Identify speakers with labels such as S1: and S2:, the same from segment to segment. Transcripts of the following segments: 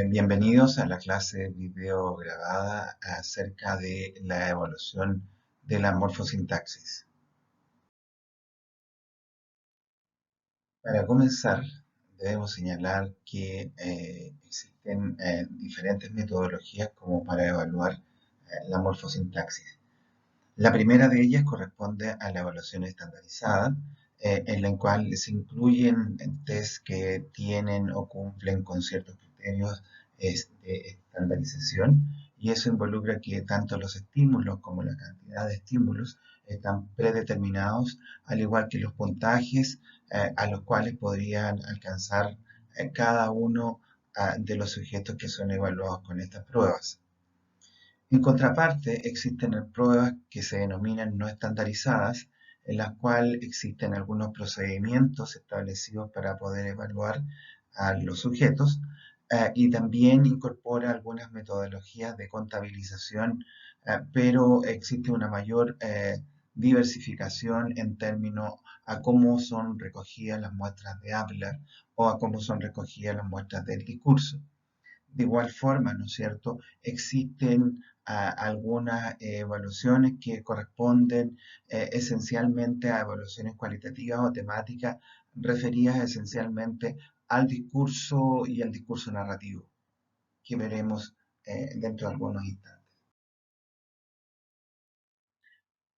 S1: Bienvenidos a la clase video grabada acerca de la evaluación de la morfosintaxis. Para comenzar, debemos señalar que existen diferentes metodologías como para evaluar la morfosintaxis. La primera de ellas corresponde a la evaluación estandarizada, en la cual se incluyen test que tienen o cumplen con ciertos criterios de estandarización, y eso involucra que tanto los estímulos como la cantidad de estímulos están predeterminados, al igual que los puntajes a los cuales podrían alcanzar cada uno de los sujetos que son evaluados con estas pruebas. En contraparte, existen pruebas que se denominan no estandarizadas, en las cuales existen algunos procedimientos establecidos para poder evaluar a los sujetos, y también incorpora algunas metodologías de contabilización, pero existe una mayor diversificación en términos a cómo son recogidas las muestras de habla o a cómo son recogidas las muestras del discurso. De igual forma, ¿no es cierto?, existen algunas evaluaciones que corresponden esencialmente a evaluaciones cualitativas o temáticas referidas esencialmente al discurso y al discurso narrativo, que veremos dentro de algunos instantes.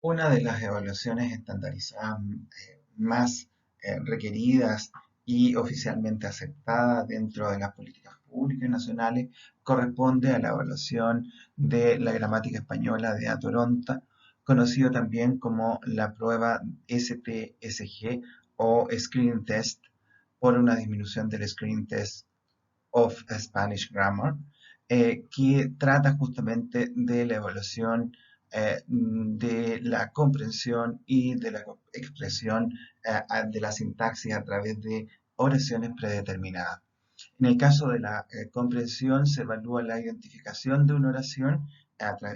S1: Una de las evaluaciones estandarizadas más requeridas y oficialmente aceptada dentro de las políticas públicas nacionales corresponde a la evaluación de la gramática española de Atoronta, conocido también como la prueba STSG o Screening Test, por una disminución del Screening Test of Spanish Grammar, que trata justamente de la evaluación de la comprensión y de la expresión de la sintaxis a través de oraciones predeterminadas. En el caso de la comprensión se evalúa la identificación de una oración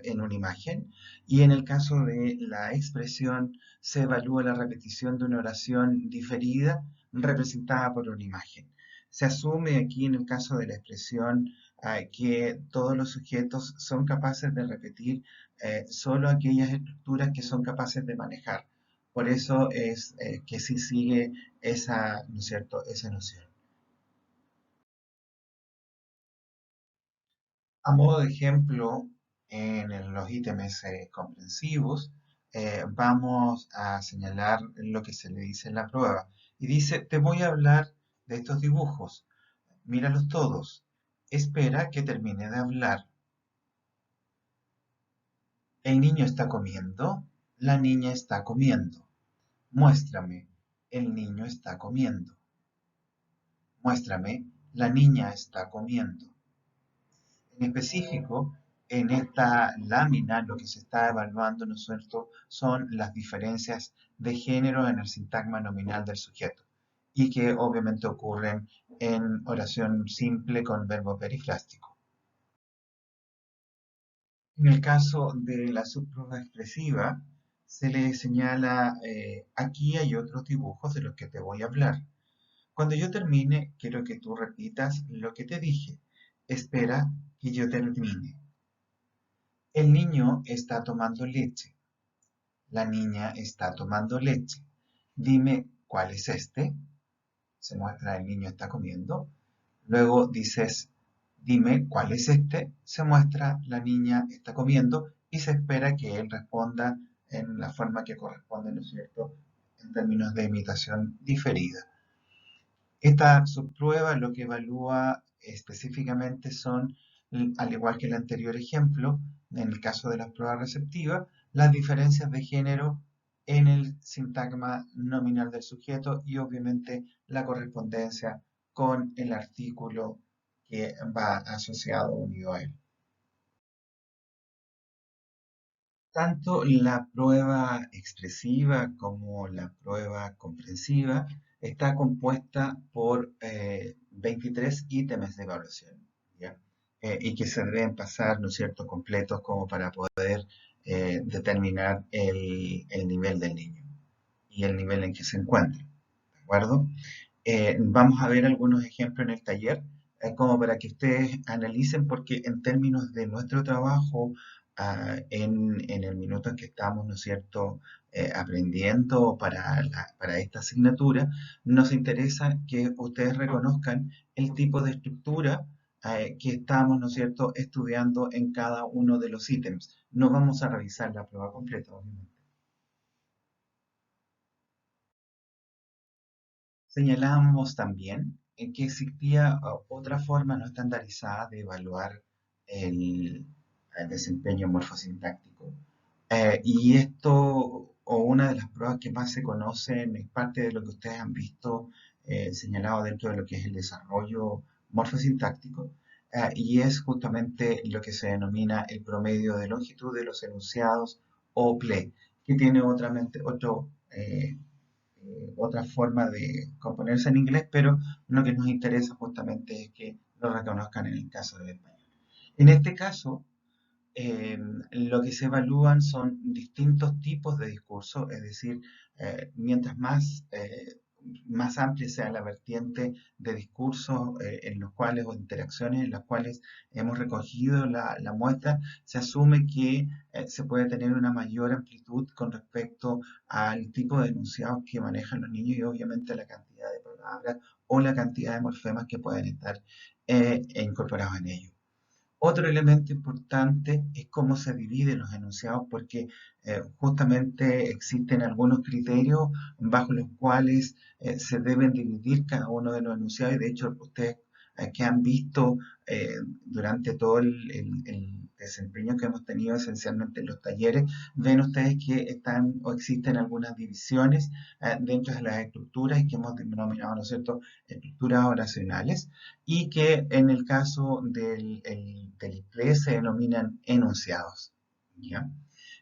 S1: en una imagen, y en el caso de la expresión se evalúa la repetición de una oración diferida representada por una imagen. Se asume aquí en el caso de la expresión que todos los sujetos son capaces de repetir solo aquellas estructuras que son capaces de manejar. Por eso es que sí sigue esa, ¿no es cierto?, esa noción. A modo de ejemplo, en los ítems comprensivos, vamos a señalar lo que se le dice en la prueba. Y dice, te voy a hablar de estos dibujos. Míralos todos. Espera que termine de hablar. El niño está comiendo. La niña está comiendo. Muéstrame. El niño está comiendo. Muéstrame. La niña está comiendo. En específico, en esta lámina lo que se está evaluando, ¿no es cierto?, son las diferencias de género en el sintagma nominal del sujeto, y que obviamente ocurren en oración simple con verbo perifrástico. En el caso de la subprueba expresiva, se le señala, aquí hay otros dibujos de los que te voy a hablar. Cuando yo termine, quiero que tú repitas lo que te dije. Espera que yo termine. El niño está tomando leche. La niña está tomando leche. Dime, ¿cuál es este? Se muestra el niño está comiendo. Luego dices, dime, ¿cuál es este? Se muestra la niña está comiendo y se espera que él responda en la forma que corresponde, ¿no es cierto?, en términos de imitación diferida. Esta subprueba lo que evalúa específicamente son, al igual que el anterior ejemplo, en el caso de las pruebas receptivas, las diferencias de género en el sintagma nominal del sujeto y obviamente la correspondencia con el artículo que va asociado unido a él. Tanto la prueba expresiva como la prueba comprensiva está compuesta por 23 ítems de evaluación, ¿ya? Y que se deben pasar, ¿no es cierto?, completos como para poder determinar el nivel del niño y el nivel en que se encuentra, ¿de acuerdo? Vamos a ver algunos ejemplos en el taller, como para que ustedes analicen, porque en términos de nuestro trabajo, en el minuto en que estamos, ¿no es cierto?, aprendiendo para esta asignatura, nos interesa que ustedes reconozcan el tipo de estructura que estamos, ¿no es cierto?, estudiando en cada uno de los ítems. No vamos a revisar la prueba completa, obviamente. Señalamos también en que existía otra forma no estandarizada de evaluar el desempeño morfosintáctico. Y esto, o una de las pruebas que más se conocen, es parte de lo que ustedes han visto señalado dentro de lo que es el desarrollo morfosintáctico, y es justamente lo que se denomina el promedio de longitud de los enunciados o PLE, que tiene otra forma de componerse en inglés, pero lo que nos interesa justamente es que lo reconozcan en el caso del español. En este caso, eh, lo que se evalúan son distintos tipos de discurso, es decir, mientras más amplia sea la vertiente de discursos en los cuales o interacciones en las cuales hemos recogido la muestra, se asume que se puede tener una mayor amplitud con respecto al tipo de enunciados que manejan los niños y obviamente la cantidad de palabras o la cantidad de morfemas que pueden estar incorporados en ellos. Otro elemento importante es cómo se dividen los enunciados, porque justamente existen algunos criterios bajo los cuales se deben dividir cada uno de los enunciados, y de hecho ustedes que han visto durante todo el desempeño que hemos tenido esencialmente en los talleres, ven ustedes que están o existen algunas divisiones dentro de las estructuras y que hemos denominado, ¿no es cierto?, estructuras oracionales, y que en el caso del inglés se denominan enunciados. ¿Ya?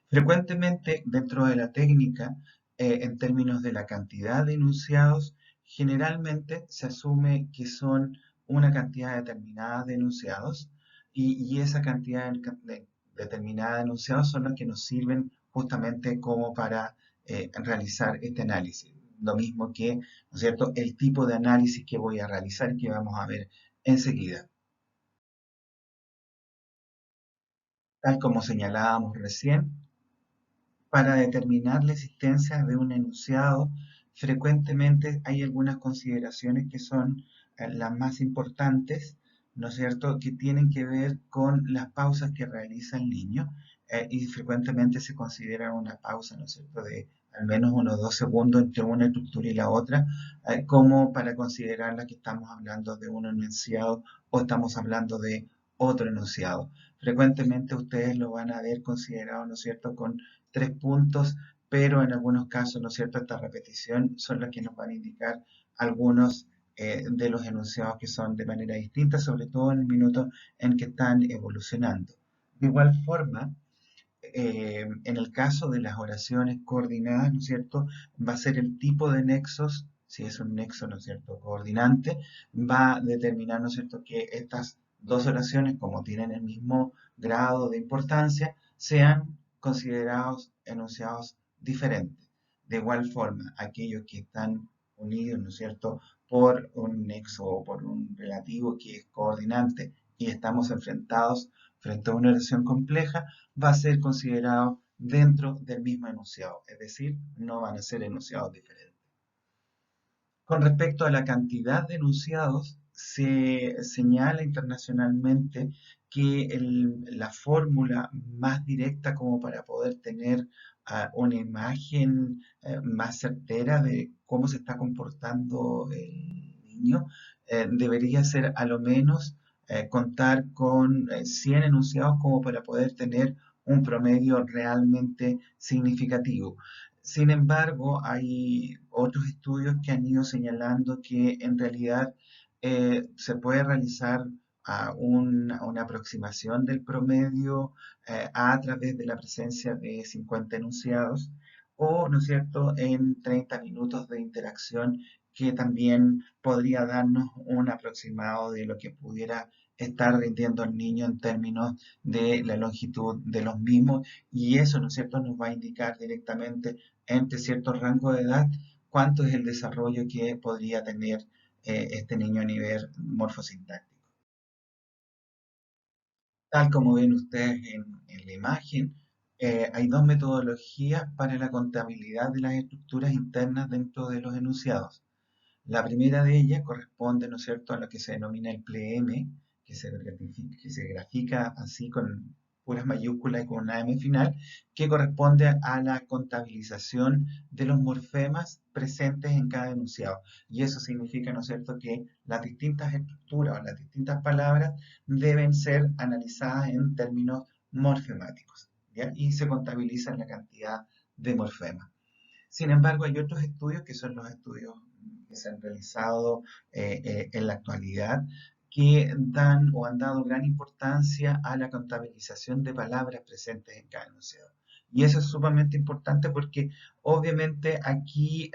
S1: Frecuentemente dentro de la técnica, en términos de la cantidad de enunciados, generalmente se asume que son una cantidad determinada de enunciados, y esa cantidad determinada de enunciados son los que nos sirven justamente como para realizar este análisis. Lo mismo que, ¿no es cierto?, el tipo de análisis que voy a realizar, que vamos a ver enseguida. Tal como señalábamos recién, para determinar la existencia de un enunciado, frecuentemente hay algunas consideraciones que son las más importantes, ¿no es cierto?, que tienen que ver con las pausas que realiza el niño, y frecuentemente se considera una pausa, ¿no es cierto?, de al menos unos 2 segundos entre una estructura y la otra, como para considerarla que estamos hablando de un enunciado o estamos hablando de otro enunciado. Frecuentemente ustedes lo van a ver considerado, ¿no es cierto?, con 3 puntos, pero en algunos casos, ¿no es cierto?, esta repetición son las que nos van a indicar algunos de los enunciados que son de manera distinta, sobre todo en el minuto en que están evolucionando. De igual forma, en el caso de las oraciones coordinadas, ¿no es cierto?, va a ser el tipo de nexos, si es un nexo, ¿no es cierto?, coordinante, va a determinar, ¿no es cierto?, que estas dos oraciones, como tienen el mismo grado de importancia, sean considerados enunciados diferentes. De igual forma, aquellos que están unidos, ¿no es cierto?, por un nexo o por un relativo que es coordinante y estamos enfrentados frente a una oración compleja, va a ser considerado dentro del mismo enunciado, es decir, no van a ser enunciados diferentes. Con respecto a la cantidad de enunciados, se señala internacionalmente que la fórmula más directa como para poder tener una imagen más certera de cómo se está comportando el niño, debería ser a lo menos contar con 100 enunciados como para poder tener un promedio realmente significativo. Sin embargo, hay otros estudios que han ido señalando que en realidad se puede realizar una aproximación del promedio a través de la presencia de 50 enunciados o, ¿no es cierto?, en 30 minutos de interacción, que también podría darnos un aproximado de lo que pudiera estar rindiendo el niño en términos de la longitud de los mismos, y eso, ¿no es cierto?, nos va a indicar directamente entre cierto rango de edad cuánto es el desarrollo que podría tener este niño a nivel morfosintáctico. Tal como ven ustedes en la imagen, hay dos metodologías para la contabilidad de las estructuras internas dentro de los enunciados. La primera de ellas corresponde, ¿no es cierto?, a lo que se denomina el PLM, que se grafica así con puras mayúsculas y con una M final, que corresponde a la contabilización de los morfemas presentes en cada enunciado. Y eso significa, ¿no es cierto?, que las distintas estructuras o las distintas palabras deben ser analizadas en términos morfemáticos, ¿ya? Y se contabiliza la cantidad de morfemas. Sin embargo, hay otros estudios que son los estudios que se han realizado en la actualidad que dan o han dado gran importancia a la contabilización de palabras presentes en cada enunciado. Y eso es sumamente importante porque obviamente aquí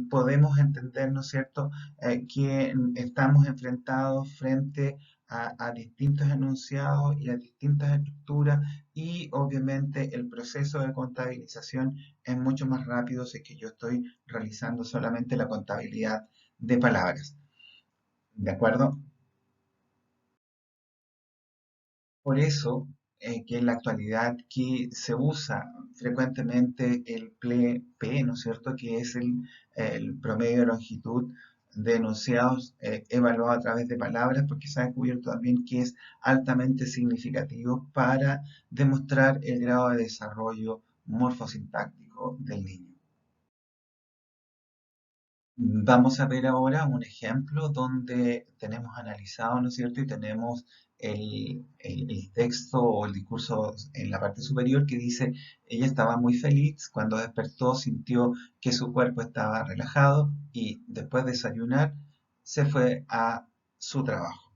S1: podemos entender, ¿no es cierto?, que estamos enfrentados frente a distintos enunciados y a distintas estructuras y obviamente el proceso de contabilización es mucho más rápido si es que yo estoy realizando solamente la contabilidad de palabras. ¿De acuerdo? Por eso que en la actualidad que se usa frecuentemente el PLE-P, ¿no es cierto? Que es el promedio de longitud de enunciados evaluado a través de palabras, porque se ha descubierto también que es altamente significativo para demostrar el grado de desarrollo morfosintáctico del niño. Vamos a ver ahora un ejemplo donde tenemos analizado, ¿no es cierto? Y tenemos el texto o el discurso en la parte superior que dice, ella estaba muy feliz, cuando despertó sintió que su cuerpo estaba relajado y después de desayunar se fue a su trabajo.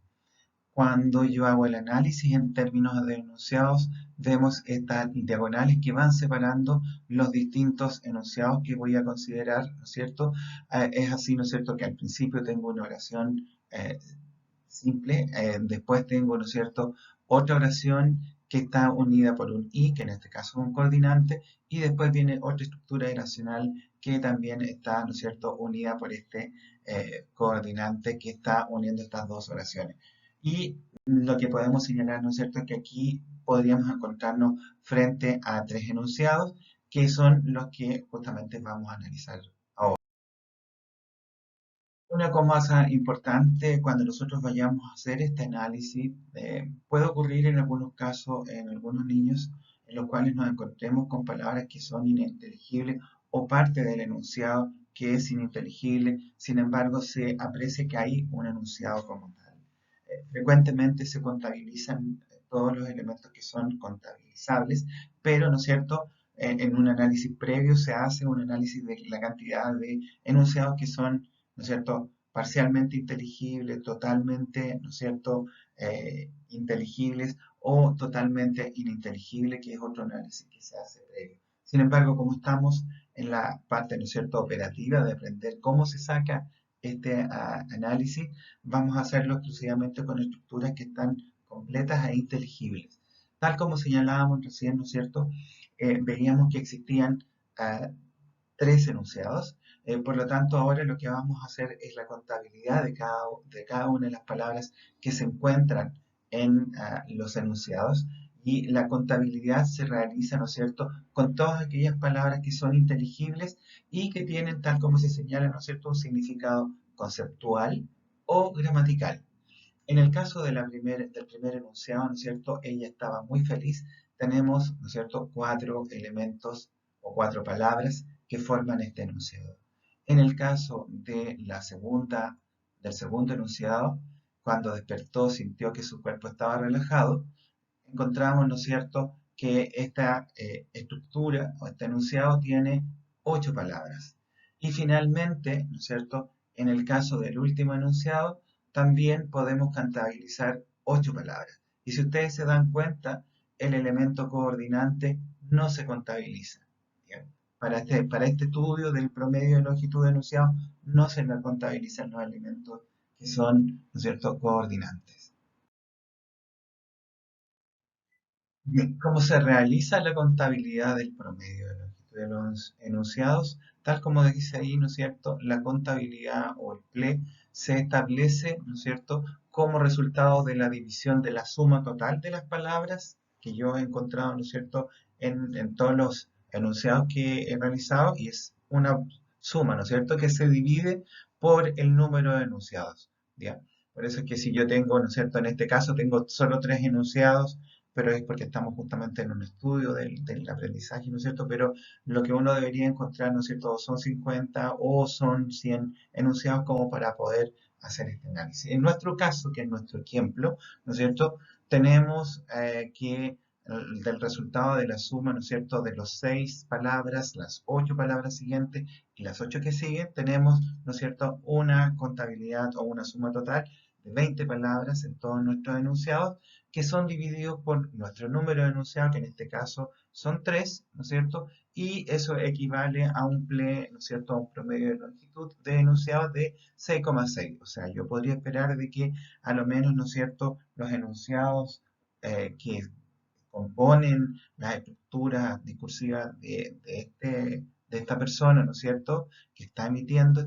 S1: Cuando yo hago el análisis en términos de enunciados, vemos estas diagonales que van separando los distintos enunciados que voy a considerar, ¿no es cierto? Es así, ¿no es cierto?, que al principio tengo una oración simple, después tengo, ¿no es cierto?, otra oración que está unida por un i, que en este caso es un coordinante, y después viene otra estructura oracional que también está, ¿no es cierto?, unida por este coordinante que está uniendo estas dos oraciones. Y lo que podemos señalar, ¿no es cierto?, es que aquí podríamos encontrarnos frente a tres enunciados, que son los que justamente vamos a analizar ahora. Una cosa importante cuando nosotros vayamos a hacer este análisis, puede ocurrir en algunos casos, en algunos niños, en los cuales nos encontremos con palabras que son ininteligibles o parte del enunciado que es ininteligible, sin embargo se aprecia que hay un enunciado como tal. Frecuentemente se contabilizan todos los elementos que son contabilizables, pero, ¿no es cierto?, en un análisis previo se hace un análisis de la cantidad de enunciados que son, ¿no es cierto?, parcialmente inteligibles, totalmente, ¿no es cierto?, inteligibles o totalmente ininteligibles, que es otro análisis que se hace previo. Sin embargo, como estamos en la parte, ¿no es cierto?, operativa de aprender cómo se saca este análisis, vamos a hacerlo exclusivamente con estructuras que están completas e inteligibles. Tal como señalábamos recién, ¿no es cierto?, veíamos que existían ah, tres enunciados. Por lo tanto, ahora lo que vamos a hacer es la contabilidad de cada una de las palabras que se encuentran en los enunciados. Y la contabilidad se realiza, ¿no es cierto?, con todas aquellas palabras que son inteligibles y que tienen, tal como se señala, ¿no es cierto?, un significado conceptual o gramatical. En el caso de del primer enunciado, ¿no es cierto?, ella estaba muy feliz. Tenemos, ¿no es cierto?, cuatro elementos o cuatro palabras que forman este enunciado. En el caso de del segundo enunciado, cuando despertó sintió que su cuerpo estaba relajado, encontramos, ¿no es cierto?, que esta estructura o este enunciado tiene ocho palabras. Y finalmente, ¿no es cierto?, en el caso del último enunciado, también podemos contabilizar ocho palabras. Y si ustedes se dan cuenta, el elemento coordinante no se contabiliza. Bien. Para este estudio del promedio de longitud de enunciado, no se contabilizan los elementos que son, ¿no es cierto?, coordinantes. Bien, ¿cómo se realiza la contabilidad del promedio de longitud de los enunciados? Tal como dice ahí, ¿no es cierto? La contabilidad o el PLE se establece, ¿no es cierto?, como resultado de la división de la suma total de las palabras que yo he encontrado, ¿no es cierto?, en todos los enunciados que he realizado, y es una suma, ¿no es cierto?, que se divide por el número de enunciados, ¿ya? Por eso es que si yo tengo, ¿no es cierto?, en este caso tengo solo tres enunciados, pero es porque estamos justamente en un estudio del aprendizaje, ¿no es cierto? Pero lo que uno debería encontrar, ¿no es cierto?, o son 50 o son 100 enunciados como para poder hacer este análisis. En nuestro caso, que es nuestro ejemplo, ¿no es cierto?, tenemos que del resultado de la suma, ¿no es cierto?, de los 6 palabras, las 8 palabras siguientes y las 8 que siguen, tenemos, ¿no es cierto?, una contabilidad o una suma total de 20 palabras en todos nuestros enunciados, que son divididos por nuestro número de enunciados, que en este caso son 3, ¿no es cierto?, y eso equivale a un PLE, ¿no es cierto?, a un promedio de longitud de enunciados de 6,6. O sea, yo podría esperar de que a lo menos, ¿no es cierto?, los enunciados que componen las estructuras discursivas de esta persona, ¿no es cierto?, que está emitiendo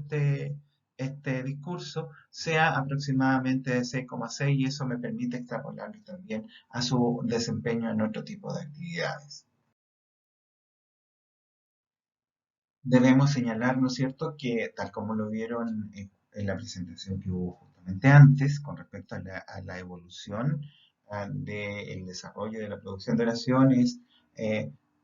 S1: este discurso, sea aproximadamente de 6,6, y eso me permite extrapolarlo también a su desempeño en otro tipo de actividades. Debemos señalar, ¿no es cierto?, que tal como lo vieron en la presentación que hubo justamente antes, con respecto a la evolución del desarrollo de la producción de oraciones,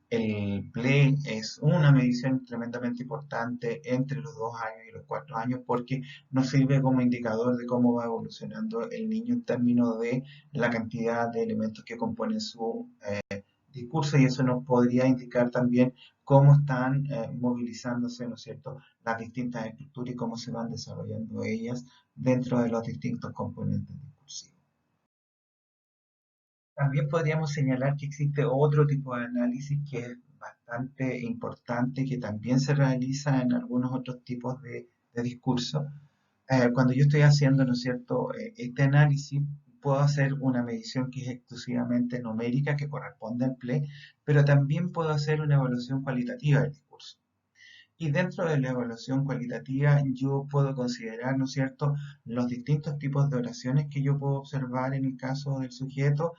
S1: el PLE es una medición tremendamente importante entre los 2 años y los 4 años, porque nos sirve como indicador de cómo va evolucionando el niño en términos de la cantidad de elementos que componen su discurso, y eso nos podría indicar también cómo están movilizándose, ¿no es cierto?, las distintas estructuras y cómo se van desarrollando ellas dentro de los distintos componentes discursivos. También podríamos señalar que existe otro tipo de análisis que es bastante importante, que también se realiza en algunos otros tipos de discurso. Cuando yo estoy haciendo, ¿no es cierto?, este análisis, puedo hacer una medición que es exclusivamente numérica, que corresponde al PLE, pero también puedo hacer una evaluación cualitativa del discurso. Y dentro de la evaluación cualitativa yo puedo considerar, ¿no es cierto?, los distintos tipos de oraciones que yo puedo observar en el caso del sujeto,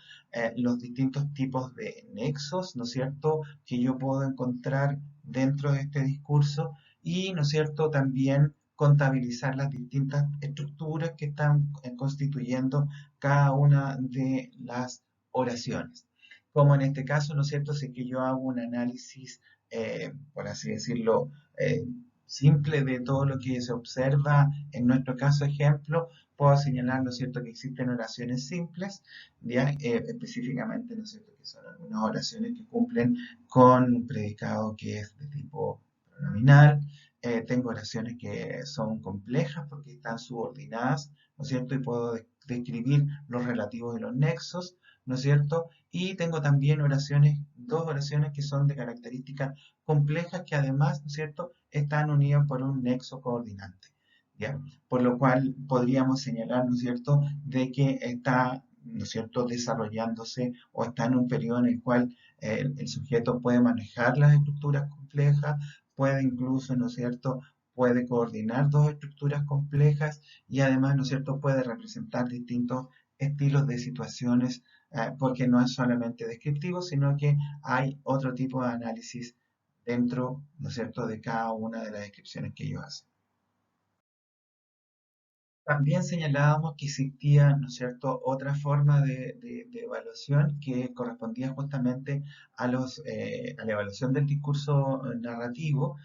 S1: los distintos tipos de nexos, ¿no es cierto?, que yo puedo encontrar dentro de este discurso, y, ¿no es cierto?, también contabilizar las distintas estructuras que están constituyendo cada una de las oraciones. Como en este caso, ¿no es cierto?, si es que yo hago un análisis, por así decirlo, eh, simple de todo lo que se observa en nuestro caso ejemplo, puedo señalar, ¿no es cierto?, que existen oraciones simples, ¿ya? Específicamente, ¿no es cierto?, que son algunas oraciones que cumplen con un predicado que es de tipo pronominal. Tengo oraciones que son complejas porque están subordinadas, ¿no es cierto?, y puedo describir los relativos y los nexos, ¿no es cierto? Y tengo también oraciones, dos oraciones que son de características complejas, que además, ¿no es cierto?, están unidas por un nexo coordinante, ¿ya? Por lo cual podríamos señalar, ¿no es cierto?, de que está, ¿no es cierto?, desarrollándose o está en un periodo en el cual el sujeto puede manejar las estructuras complejas, puede incluso, ¿no es cierto?, puede coordinar dos estructuras complejas, y además, ¿no es cierto?, puede representar distintos estilos de situaciones, porque no es solamente descriptivo, sino que hay otro tipo de análisis dentro, ¿no es cierto?, de cada una de las descripciones que ellos hacen. También señalábamos que existía, ¿no es cierto?, otra forma de evaluación que correspondía justamente a la evaluación del discurso narrativo,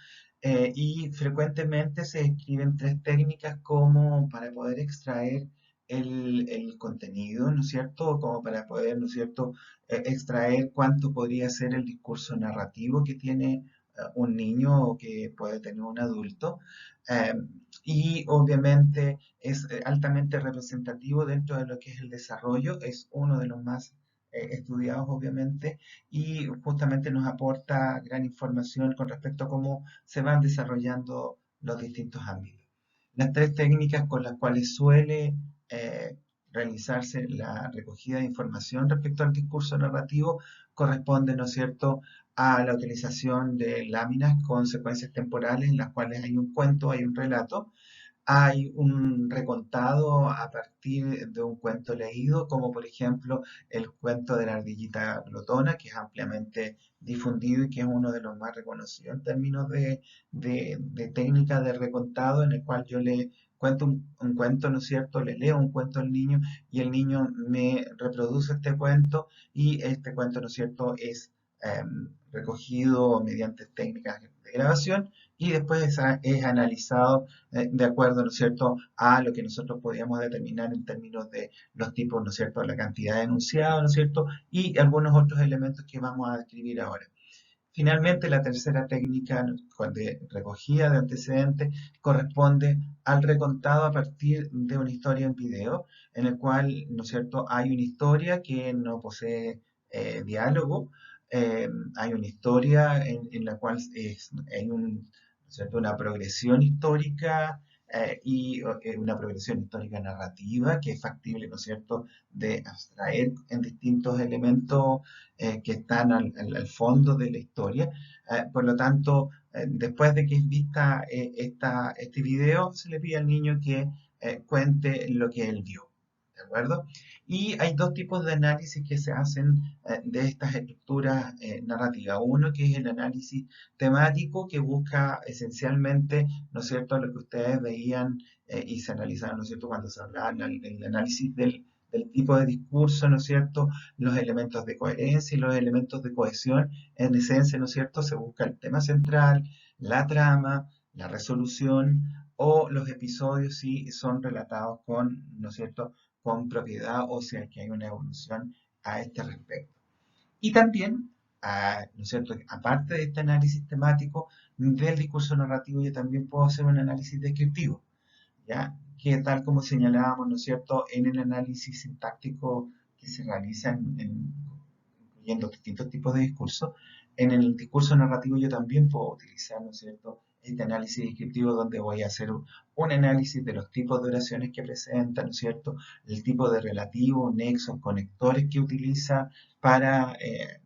S1: y frecuentemente se describen tres técnicas como para poder extraer el contenido, ¿no es cierto?, como para poder, ¿no es cierto?, extraer cuánto podría ser el discurso narrativo que tiene un niño o que puede tener un adulto. Eh, y obviamente es altamente representativo dentro de lo que es el desarrollo, es uno de los más estudiados obviamente, y justamente nos aporta gran información con respecto a cómo se van desarrollando los distintos ámbitos. Las tres técnicas con las cuales suele eh, realizarse la recogida de información respecto al discurso narrativo corresponden, ¿no es cierto?, a la utilización de láminas con secuencias temporales en las cuales hay un cuento, hay un relato, hay un recontado a partir de un cuento leído, como por ejemplo el cuento de la ardillita glotona, que es ampliamente difundido y que es uno de los más reconocidos en términos de técnica de recontado, en el cual yo le cuento un cuento, ¿no es cierto? Le leo un cuento al niño y el niño me reproduce este cuento y este cuento, ¿no es cierto?, es recogido mediante técnicas de grabación y después es analizado de acuerdo, ¿no es cierto?, a lo que nosotros podíamos determinar en términos de los tipos, ¿no es cierto?, la cantidad de enunciados, ¿no es cierto?, y algunos otros elementos que vamos a describir ahora. Finalmente, la tercera técnica de recogida de antecedentes corresponde al recontado a partir de una historia en video, en el cual, ¿no es cierto?, hay una historia que no posee diálogo, hay una historia en la cual hay ¿no es cierto?, una progresión histórica y una progresión histórica narrativa que es factible, ¿no es cierto?, de abstraer en distintos elementos que están al fondo de la historia. Por lo tanto, después de que es vista este video, se le pide al niño que cuente lo que él vio. ¿De acuerdo? Y hay dos tipos de análisis que se hacen de estas estructuras narrativas. Uno que es el análisis temático, que busca esencialmente, ¿no es cierto?, lo que ustedes veían y se analizaban, ¿no es cierto?, cuando se hablaba el análisis del tipo de discurso, ¿no es cierto?, los elementos de coherencia y los elementos de cohesión. En esencia, ¿no es cierto?, se busca el tema central, la trama, la resolución o los episodios si son relatados con, ¿no es cierto?, con propiedad o si es que hay una evolución a este respecto. Y también, ¿no es cierto?, aparte de este análisis temático del discurso narrativo, yo también puedo hacer un análisis descriptivo, ¿ya? Que tal como señalábamos, ¿no es cierto?, en el análisis sintáctico que se realiza incluyendo distintos tipos de discurso, en el discurso narrativo yo también puedo utilizar, ¿no es cierto?, este análisis descriptivo donde voy a hacer un análisis de los tipos de oraciones que presenta, ¿no es cierto?, el tipo de relativo, nexos, conectores que utiliza para,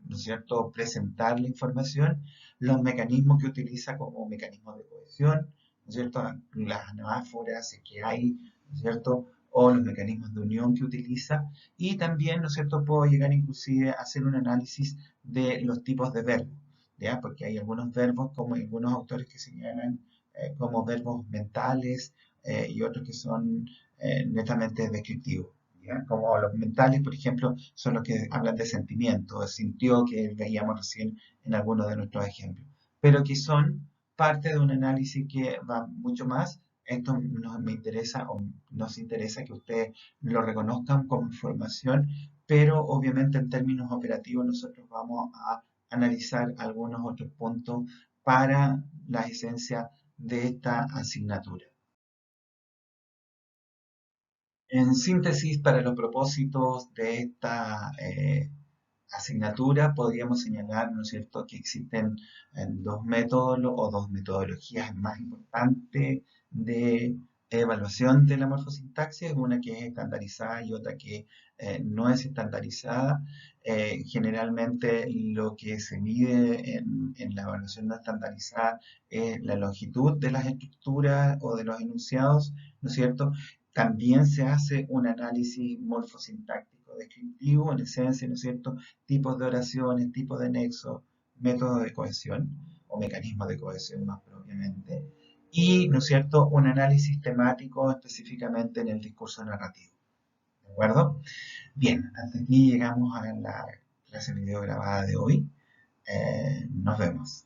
S1: ¿no es cierto?, presentar la información, los mecanismos que utiliza como mecanismos de cohesión, ¿no es cierto?, las anáforas que hay, ¿no es cierto?, o los mecanismos de unión que utiliza, y también, ¿no es cierto?, puedo llegar inclusive a hacer un análisis de los tipos de verbos, ¿ya? Porque hay algunos verbos, como algunos autores que señalan como verbos mentales y otros que son netamente descriptivos. ¿Ya? Como los mentales, por ejemplo, son los que hablan de sentimiento, sintió que veíamos recién en algunos de nuestros ejemplos, pero que son parte de un análisis que va mucho más. Esto me interesa o nos interesa que ustedes lo reconozcan como información, pero obviamente en términos operativos nosotros vamos a analizar algunos otros puntos para la esencia de esta asignatura. En síntesis, para los propósitos de esta asignatura, podríamos señalar, ¿no es cierto?, que existen dos métodos o dos metodologías más importantes de evaluación de la morfosintaxis, una que es estandarizada y otra que no es estandarizada. Generalmente lo que se mide en la evaluación no estandarizada es la longitud de las estructuras o de los enunciados, ¿no es cierto? También se hace un análisis morfosintáctico descriptivo, en esencia, ¿no es cierto?, tipos de oraciones, tipos de nexos, métodos de cohesión o mecanismos de cohesión más propiamente, y, ¿no es cierto?, un análisis temático específicamente en el discurso narrativo. ¿De acuerdo? Bien, hasta aquí llegamos a la clase video grabada de hoy. Nos vemos.